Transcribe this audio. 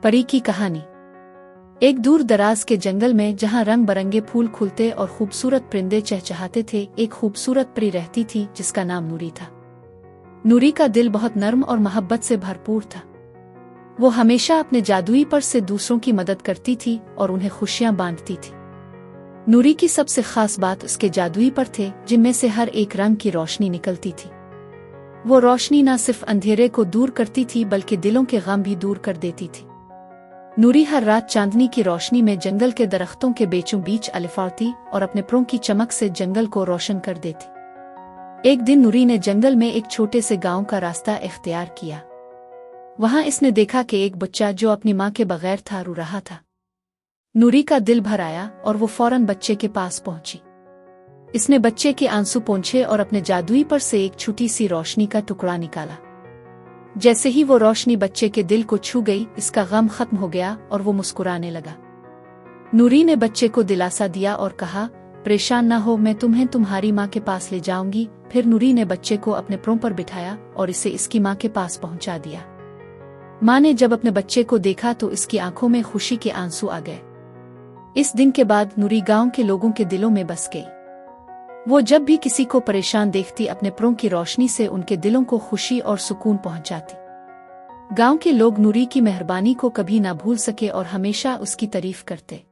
परी की कहानी। एक दूर दराज के जंगल में जहां रंग बरंगे फूल खुलते और खूबसूरत परिंदे चहचहाते थे, एक खूबसूरत परी रहती थी जिसका नाम नूरी था। नूरी का दिल बहुत नर्म और मोहब्बत से भरपूर था। वो हमेशा अपने जादुई पर से दूसरों की मदद करती थी और उन्हें खुशियां बांटती थी। नूरी की सबसे खास बात उसके जादुई पर थे, जिनमें से हर एक रंग की रोशनी निकलती थी। वो रोशनी न सिर्फ अंधेरे को दूर करती थी बल्कि दिलों के गम भी दूर कर देती थी। नूरी हर रात चांदनी की रोशनी में जंगल के दरख्तों के बीचों बीच अलिफाती और अपने परों की चमक से जंगल को रोशन कर देती। एक दिन नूरी ने जंगल में एक छोटे से गांव का रास्ता इख्तियार किया। वहां इसने देखा कि एक बच्चा जो अपनी मां के बगैर था रो रहा था। नूरी का दिल भर आया और वो फौरन बच्चे के पास पहुंची। इसने बच्चे के आंसू पोंछे और अपने जादुई पर से एक छोटी सी रोशनी का टुकड़ा निकाला। जैसे ही वो रोशनी बच्चे के दिल को छू गई, इसका गम खत्म हो गया और वो मुस्कुराने लगा। नूरी ने बच्चे को दिलासा दिया और कहा, परेशान न हो, मैं तुम्हें तुम्हारी माँ के पास ले जाऊंगी। फिर नूरी ने बच्चे को अपने परों पर बिठाया और इसे इसकी माँ के पास पहुंचा दिया। माँ ने जब अपने बच्चे को देखा तो इसकी आंखों में खुशी के आंसू आ गए। इस दिन के बाद नूरी गांव के लोगों के दिलों में बस गई। वो जब भी किसी को परेशान देखती, अपने परों की रोशनी से उनके दिलों को खुशी और सुकून पहुंचाती। गांव के लोग नूरी की मेहरबानी को कभी ना भूल सके और हमेशा उसकी तारीफ करते।